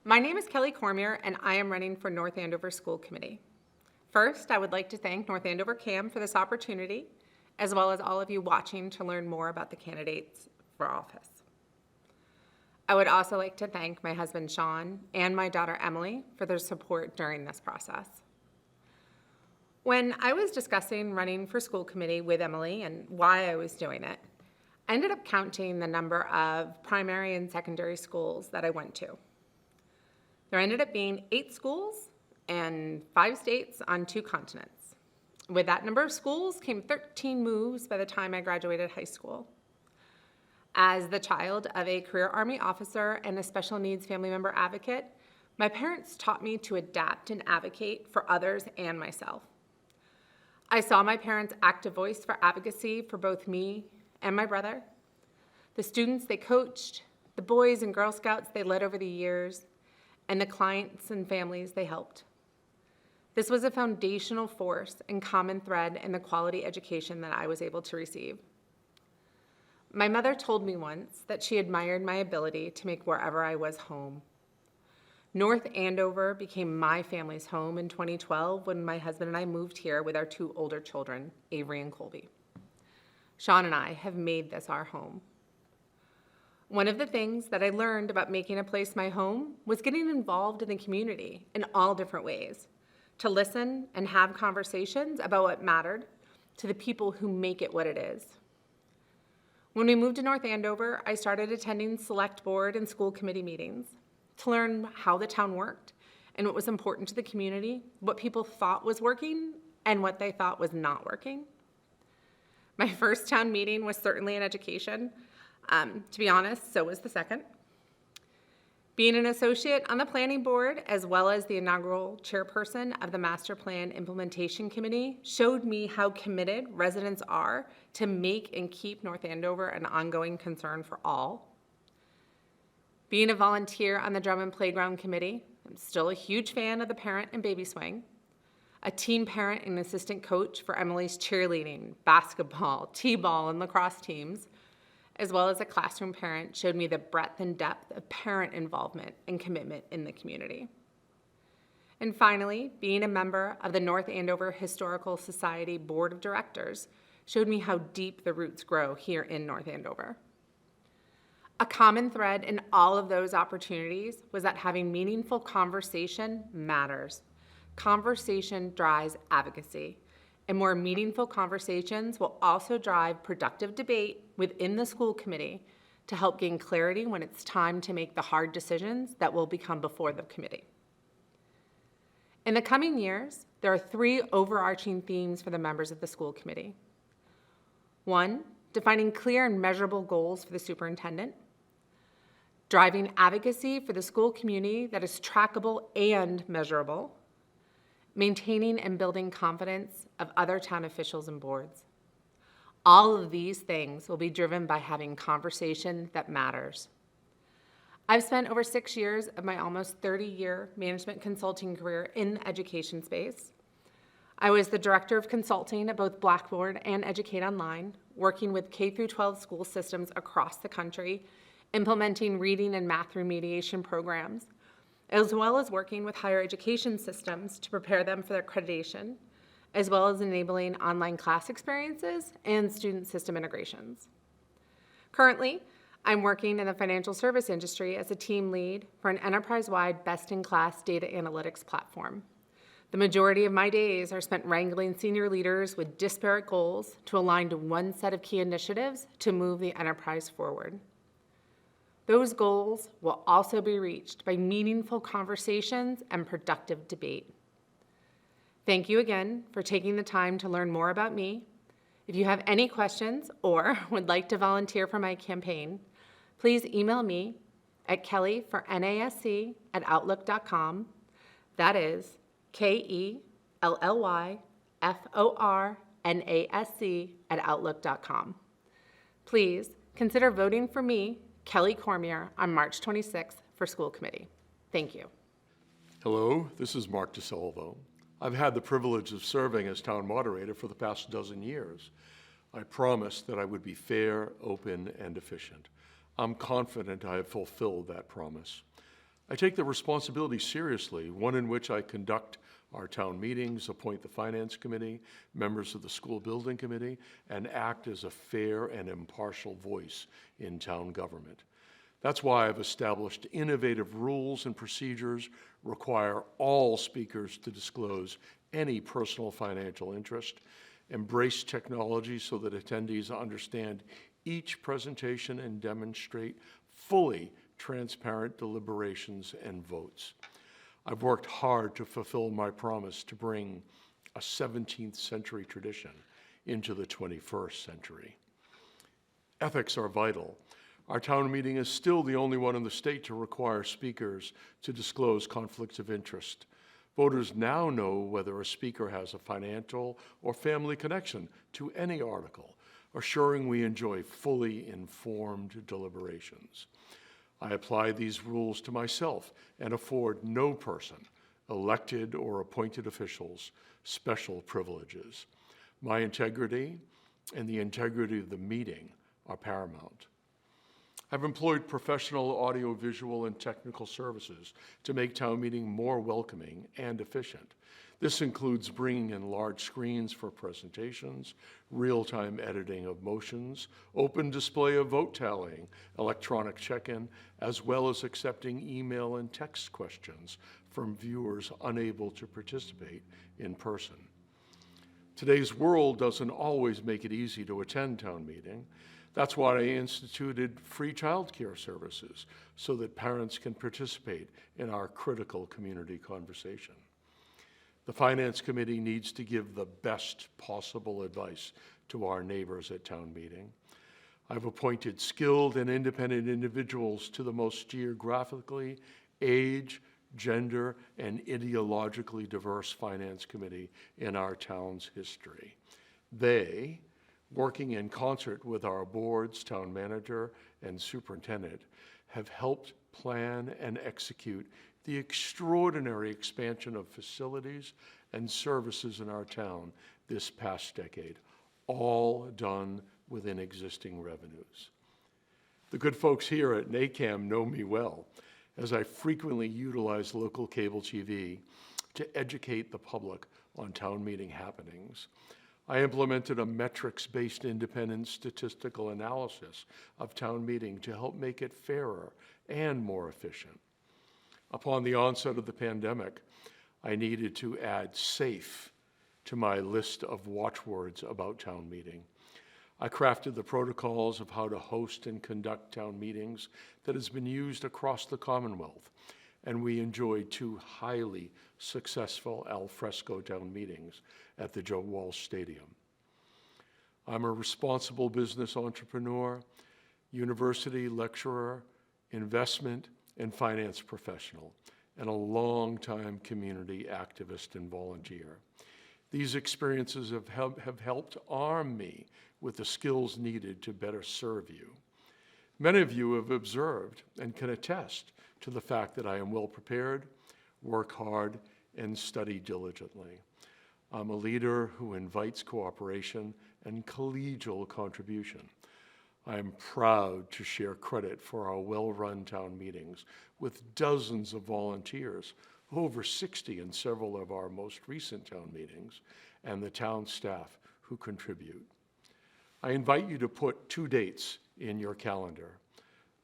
My name is Kelly Cormier, and I am running for North Andover School Committee. First, I would like to thank North Andover CAM for this opportunity, as well as all of you watching to learn more about the candidates for office. I would also like to thank my husband, Sean, and my daughter, Emily, for their support during this process. When I was discussing running for school committee with Emily and why I was doing it, I ended up counting the number of primary and secondary schools that I went to. There ended up being 8 schools and 5 states on 2 continents. With that number of schools came 13 moves by the time I graduated high school. As the child of a career Army officer and a special needs family member advocate, my parents taught me to adapt and advocate for others and myself. I saw my parents' active voice for advocacy for both me and my brother, the students they coached, the Boys and Girl Scouts they led over the years, and the clients and families they helped. This was a foundational force and common thread in the quality education that I was able to receive. My mother told me once that she admired my ability to make wherever I was home. North Andover became my family's home in 2012 when my husband and I moved here with our 2 older children, Avery and Colby. Sean and I have made this our home. One of the things that I learned about making a place my home was getting involved in the community in all different ways, to listen and have conversations about what mattered to the people who make it what it is. When we moved to North Andover, I started attending select board and school committee meetings to learn how the town worked and what was important to the community, what people thought was working and what they thought was not working. My first town meeting was certainly in education. To be honest, so was the second. Being an associate on the planning board, as well as the inaugural chairperson of the Master Plan Implementation Committee, showed me how committed residents are to make and keep North Andover an ongoing concern for all. Being a volunteer on the Drum & Playground Committee, I'm still a huge fan of the parent and baby swing. A team parent and assistant coach for Emily's cheerleading, basketball, t-ball, and lacrosse teams, as well as a classroom parent, showed me the breadth and depth of parent involvement and commitment in the community. And finally, being a member of the North Andover Historical Society Board of Directors showed me how deep the roots grow here in North Andover. A common thread in all of those opportunities was that having meaningful conversation matters. Conversation drives advocacy. And more meaningful conversations will also drive productive debate within the school committee to help gain clarity when it's time to make the hard decisions that will become before the committee. In the coming years, there are 3 overarching themes for the members of the school committee. 1, defining clear and measurable goals for the superintendent. Driving advocacy for the school community that is trackable and measurable. Maintaining and building confidence of other town officials and boards. All of these things will be driven by having conversation that matters. I've spent over 6 years of my almost 30-year management consulting career in the education space. I was the director of consulting at both Blackboard and Educate Online, working with K-12 school systems across the country, implementing reading and math remediation programs, as well as working with higher education systems to prepare them for their accreditation, as well as enabling online class experiences and student system integrations. Currently, I'm working in the financial service industry as a team lead for an enterprise-wide best-in-class data analytics platform. The majority of my days are spent wrangling senior leaders with disparate goals to align to one set of key initiatives to move the enterprise forward. Those goals will also be reached by meaningful conversations and productive debate. Thank you again for taking the time to learn more about me. If you have any questions or would like to volunteer for my campaign, please email me at kellyfornasc@outlook.com. That is KELLYFORNASC@outlook.com. Please consider voting for me, Kelly Cormier, on March 26th for school committee. Thank you. Hello, this is Mark DeSalvo. I've had the privilege of serving as town moderator for the past 12 years. I promised that I would be fair, open, and efficient. I'm confident I have fulfilled that promise. I take the responsibility seriously, one in which I conduct our town meetings, appoint the finance committee, members of the school building committee, and act as a fair and impartial voice in town government. That's why I've established innovative rules and procedures require all speakers to disclose any personal financial interest, embrace technology so that attendees understand each presentation and demonstrate fully transparent deliberations and votes. I've worked hard to fulfill my promise to bring a 17th century tradition into the 21st century. Ethics are vital. Our town meeting is still the only one in the state to require speakers to disclose conflicts of interest. Voters now know whether a speaker has a financial or family connection to any article, assuring we enjoy fully informed deliberations. I apply these rules to myself and afford no person, elected or appointed officials, special privileges. My integrity and the integrity of the meeting are paramount. I've employed professional audiovisual and technical services to make town meeting more welcoming and efficient. This includes bringing in large screens for presentations, real-time editing of motions, open display of vote tallying, electronic check-in, as well as accepting email and text questions from viewers unable to participate in person. Today's world doesn't always make it easy to attend town meeting. That's why I instituted free childcare services so that parents can participate in our critical community conversation. The Finance Committee needs to give the best possible advice to our neighbors at town meeting. I've appointed skilled and independent individuals to the most geographically, age, gender, and ideologically diverse Finance Committee in our town's history. They, working in concert with our boards, town manager, and superintendent, have helped plan and execute the extraordinary expansion of facilities and services in our town this past decade, all done within existing revenues. The good folks here at NACAM know me well, as I frequently utilize local cable TV to educate the public on town meeting happenings. I implemented a metrics-based independent statistical analysis of town meeting to help make it fairer and more efficient. Upon the onset of the pandemic, I needed to add SAFE to my list of watchwords about town meeting. I crafted the protocols of how to host and conduct town meetings that has been used across the Commonwealth, and we enjoyed 2 highly successful al fresco town meetings at the Joe Walsh Stadium. I'm a responsible business entrepreneur, university lecturer, investment and finance professional, and a longtime community activist and volunteer. These experiences have helped arm me with the skills needed to better serve you. Many of you have observed and can attest to the fact that I am well prepared, work hard, and study diligently. I'm a leader who invites cooperation and collegial contribution. I am proud to share credit for our well-run town meetings with dozens of volunteers, over 60 in several of our most recent town meetings, and the town staff who contribute. I invite you to put 2 dates in your calendar.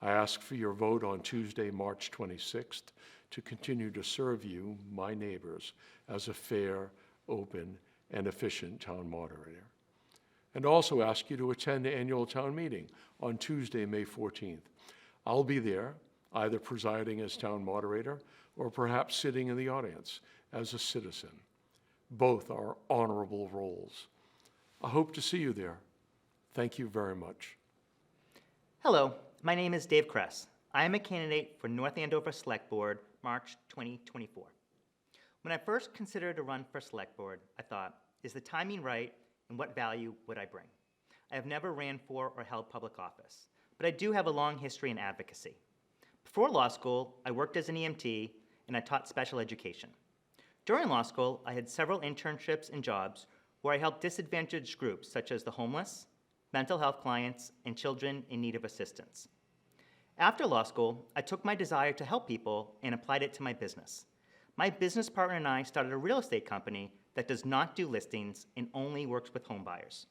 I ask for your vote on Tuesday, March 26th, to continue to serve you, my neighbors, as a fair, open, and efficient town moderator. And also ask you to attend the annual town meeting on Tuesday, May 14th. I'll be there, either presiding as town moderator or perhaps sitting in the audience as a citizen. Both are honorable roles. I hope to see you there. Thank you very much. Hello, my name is Dave Kress. I am a candidate for North Andover Select Board, March 2024. When I first considered a run for Select Board, I thought, is the timing right and what value would I bring? I have never ran for or held public office, but I do have a long history in advocacy. Before law school, I worked as an EMT and I taught special education. During law school, I had several internships and jobs where I helped disadvantaged groups such as the homeless, mental health clients, and children in need of assistance. After law school, I took my desire to help people and applied it to my business. My business partner and I started a real estate company that does not do listings and only works with home buyers.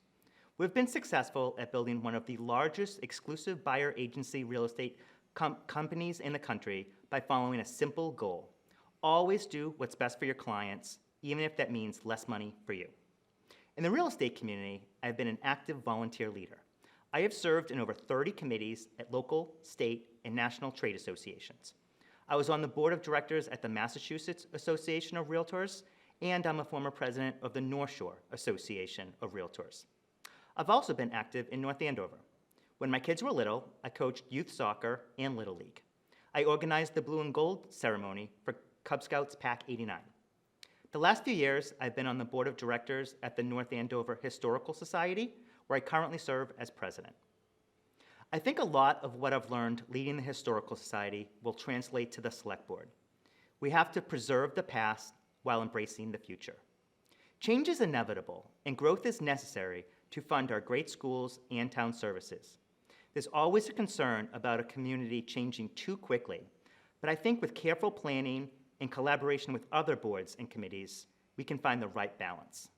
We've been successful at building one of the largest exclusive buyer agency real estate companies in the country by following a simple goal. Always do what's best for your clients, even if that means less money for you. In the real estate community, I've been an active volunteer leader. I have served in over 30 committees at local, state, and national trade associations. I was on the board of directors at the Massachusetts Association of Realtors, and I'm a former president of the North Shore Association of Realtors. I've also been active in North Andover. When my kids were little, I coached youth soccer and Little League. I organized the blue and gold ceremony for Cub Scouts Pack 89. The last few years, I've been on the board of directors at the North Andover Historical Society, where I currently serve as president. I think a lot of what I've learned leading the Historical Society will translate to the Select Board. We have to preserve the past while embracing the future. Change is inevitable, and growth is necessary to fund our great schools and town services. There's always a concern about a community changing too quickly, but I think with careful planning and collaboration with other boards and committees, we can find the right balance.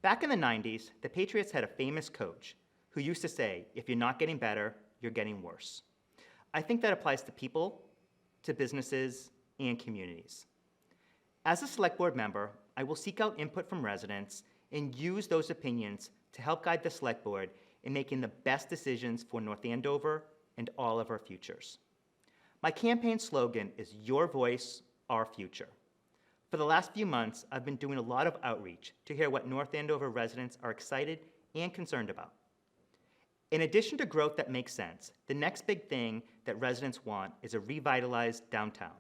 Back in the 90s, the Patriots had a famous coach who used to say, if you're not getting better, you're getting worse. I think that applies to people, to businesses, and communities. As a Select Board member, I will seek out input from residents and use those opinions to help guide the Select Board in making the best decisions for North Andover and all of our futures. My campaign slogan is Your Voice, Our Future. For the last few months, I've been doing a lot of outreach to hear what North Andover residents are excited and concerned about. In addition to growth that makes sense, the next big thing that residents want is a revitalized downtown.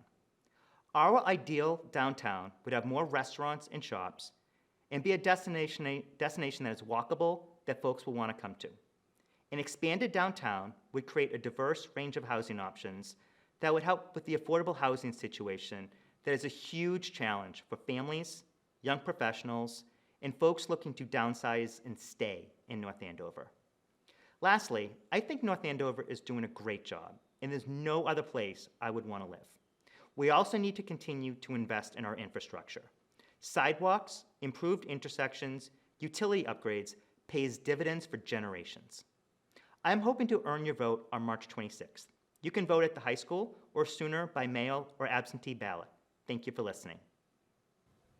Our ideal downtown would have more restaurants and shops and be a destination that is walkable that folks will want to come to. An expanded downtown would create a diverse range of housing options that would help with the affordable housing situation that is a huge challenge for families, young professionals, and folks looking to downsize and stay in North Andover. Lastly, I think North Andover is doing a great job, and there's no other place I would want to live. We also need to continue to invest in our infrastructure. Sidewalks, improved intersections, utility upgrades pays dividends for generations. I'm hoping to earn your vote on March 26th. You can vote at the high school or sooner by mail or absentee ballot. Thank you for listening.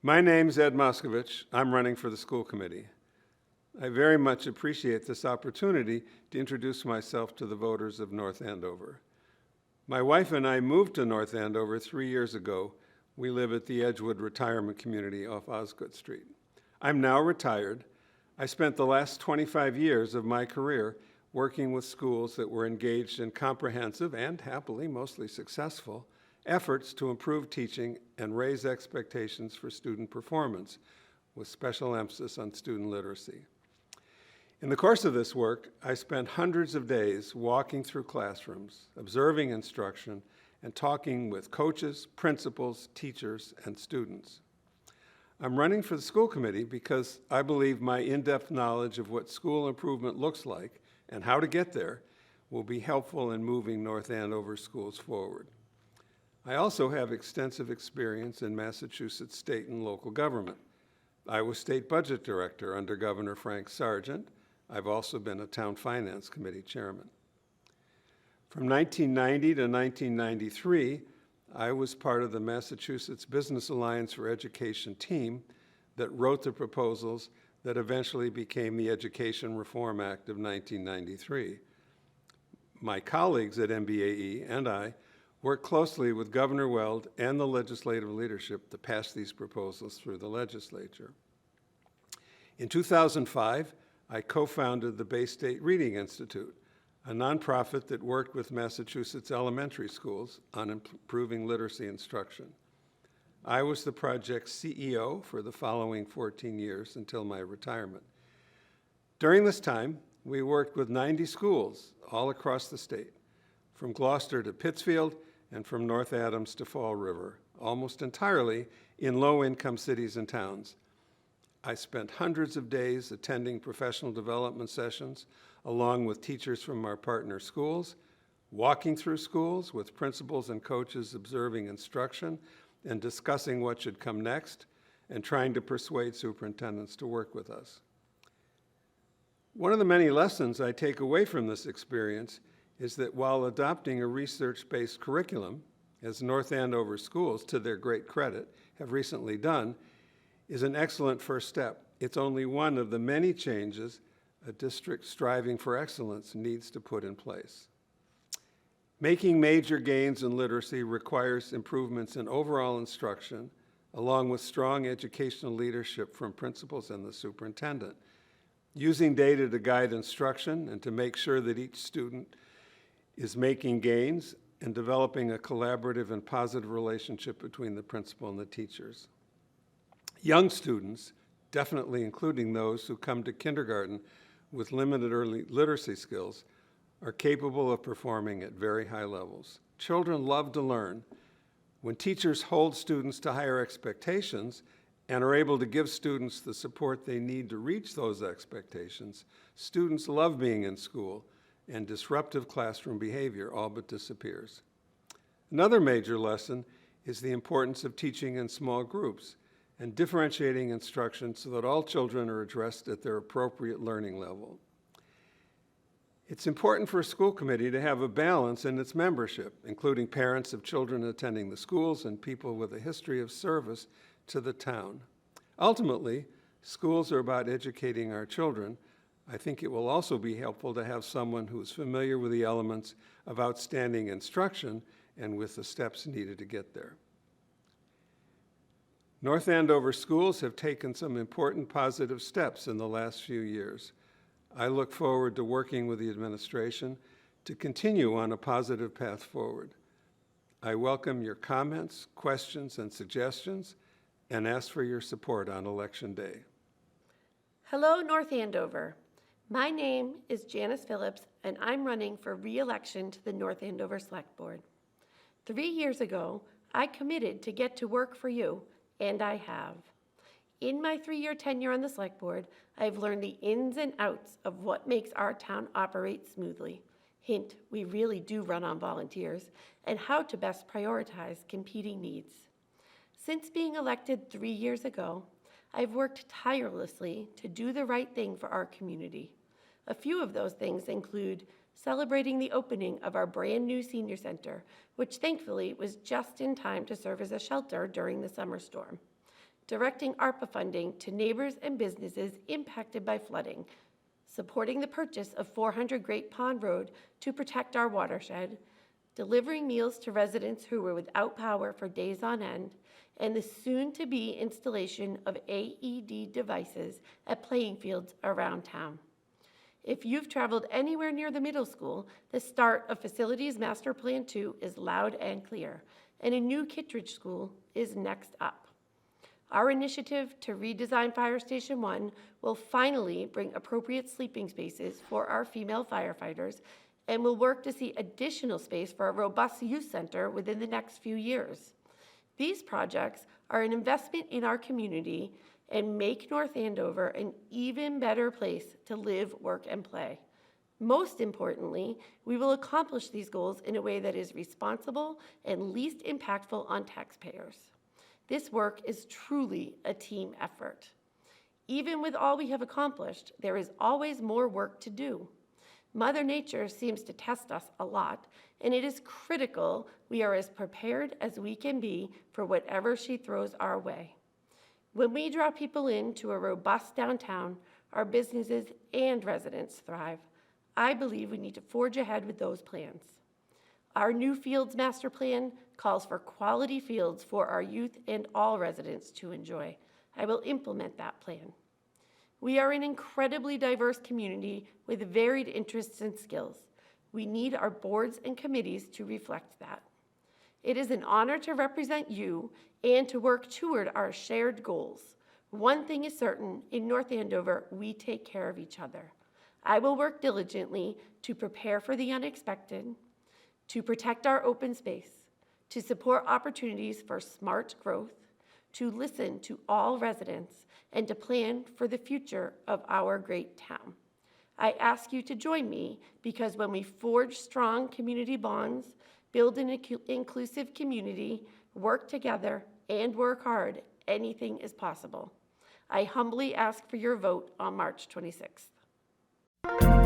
My name's Ed Moskovich. I'm running for the school committee. I very much appreciate this opportunity to introduce myself to the voters of North Andover. My wife and I moved to North Andover 3 years ago. We live at the Edgewood Retirement Community off Osgood Street. I'm now retired. I spent the last 25 years of my career working with schools that were engaged in comprehensive and happily mostly successful efforts to improve teaching and raise expectations for student performance, with special emphasis on student literacy. In the course of this work, I spent hundreds of days walking through classrooms, observing instruction, and talking with coaches, principals, teachers, and students. I'm running for the school committee because I believe my in-depth knowledge of what school improvement looks like and how to get there will be helpful in moving North Andover schools forward. I also have extensive experience in Massachusetts state and local government. I was state budget director under Governor Frank Sargent. I've also been a town finance committee chairman. From 1990 to 1993, I was part of the Massachusetts Business Alliance for Education team that wrote the proposals that eventually became the Education Reform Act of 1993. My colleagues at MBAE and I worked closely with Governor Weld and the legislative leadership to pass these proposals through the legislature. In 2005, I co-founded the Bay State Reading Institute, a nonprofit that worked with Massachusetts elementary schools on improving literacy instruction. I was the project's CEO for the following 14 years until my retirement. During this time, we worked with 90 schools all across the state, from Gloucester to Pittsfield and from North Adams to Fall River, almost entirely in low-income cities and towns. I spent hundreds of days attending professional development sessions along with teachers from our partner schools, walking through schools with principals and coaches observing instruction and discussing what should come next, and trying to persuade superintendents to work with us. One of the many lessons I take away from this experience is that while adopting a research-based curriculum, as North Andover schools, to their great credit, have recently done, is an excellent first step. It's only one of the many changes a district striving for excellence needs to put in place. Making major gains in literacy requires improvements in overall instruction, along with strong educational leadership from principals and the superintendent. Using data to guide instruction and to make sure that each student is making gains, and developing a collaborative and positive relationship between the principal and the teachers. Young students, definitely including those who come to kindergarten with limited early literacy skills, are capable of performing at very high levels. Children love to learn. When teachers hold students to higher expectations and are able to give students the support they need to reach those expectations, students love being in school, and disruptive classroom behavior all but disappears. Another major lesson is the importance of teaching in small groups and differentiating instruction so that all children are addressed at their appropriate learning level. It's important for a school committee to have a balance in its membership, including parents of children attending the schools and people with a history of service to the town. Ultimately, schools are about educating our children. I think it will also be helpful to have someone who is familiar with the elements of outstanding instruction and with the steps needed to get there. North Andover schools have taken some important positive steps in the last few years. I look forward to working with the administration to continue on a positive path forward. I welcome your comments, questions, and suggestions, and ask for your support on Election Day. Hello, North Andover. My name is Janice Phillips, and I'm running for re-election to the North Andover Select Board. 3 years ago, I committed to get to work for you, and I have. In my 3-year tenure on the Select Board, I've learned the ins and outs of what makes our town operate smoothly. Hint, we really do run on volunteers, and how to best prioritize competing needs. Since being elected 3 years ago, I've worked tirelessly to do the right thing for our community. A few of those things include celebrating the opening of our brand new senior center, which thankfully was just in time to serve as a shelter during the summer storm. Directing ARPA funding to neighbors and businesses impacted by flooding, supporting the purchase of 400 Great Pond Road to protect our watershed, delivering meals to residents who were without power for days on end, and the soon-to-be installation of AED devices at playing fields around town. If you've traveled anywhere near the middle school, the start of Facilities Master Plan 2 is loud and clear, and a new Kittredge School is next up. Our initiative to redesign Fire Station 1 will finally bring appropriate sleeping spaces for our female firefighters, and will work to see additional space for a robust youth center within the next few years. These projects are an investment in our community and make North Andover an even better place to live, work, and play. Most importantly, we will accomplish these goals in a way that is responsible and least impactful on taxpayers. This work is truly a team effort. Even with all we have accomplished, there is always more work to do. Mother Nature seems to test us a lot, and it is critical we are as prepared as we can be for whatever she throws our way. When we draw people into a robust downtown, our businesses and residents thrive. I believe we need to forge ahead with those plans. Our new Fields Master Plan calls for quality fields for our youth and all residents to enjoy. I will implement that plan. We are an incredibly diverse community with varied interests and skills. We need our boards and committees to reflect that. It is an honor to represent you and to work toward our shared goals. One thing is certain, in North Andover, we take care of each other. I will work diligently to prepare for the unexpected, to protect our open space, to support opportunities for smart growth, to listen to all residents, and to plan for the future of our great town. I ask you to join me because when we forge strong community bonds, build an inclusive community, work together, and work hard, anything is possible. I humbly ask for your vote on March 26th.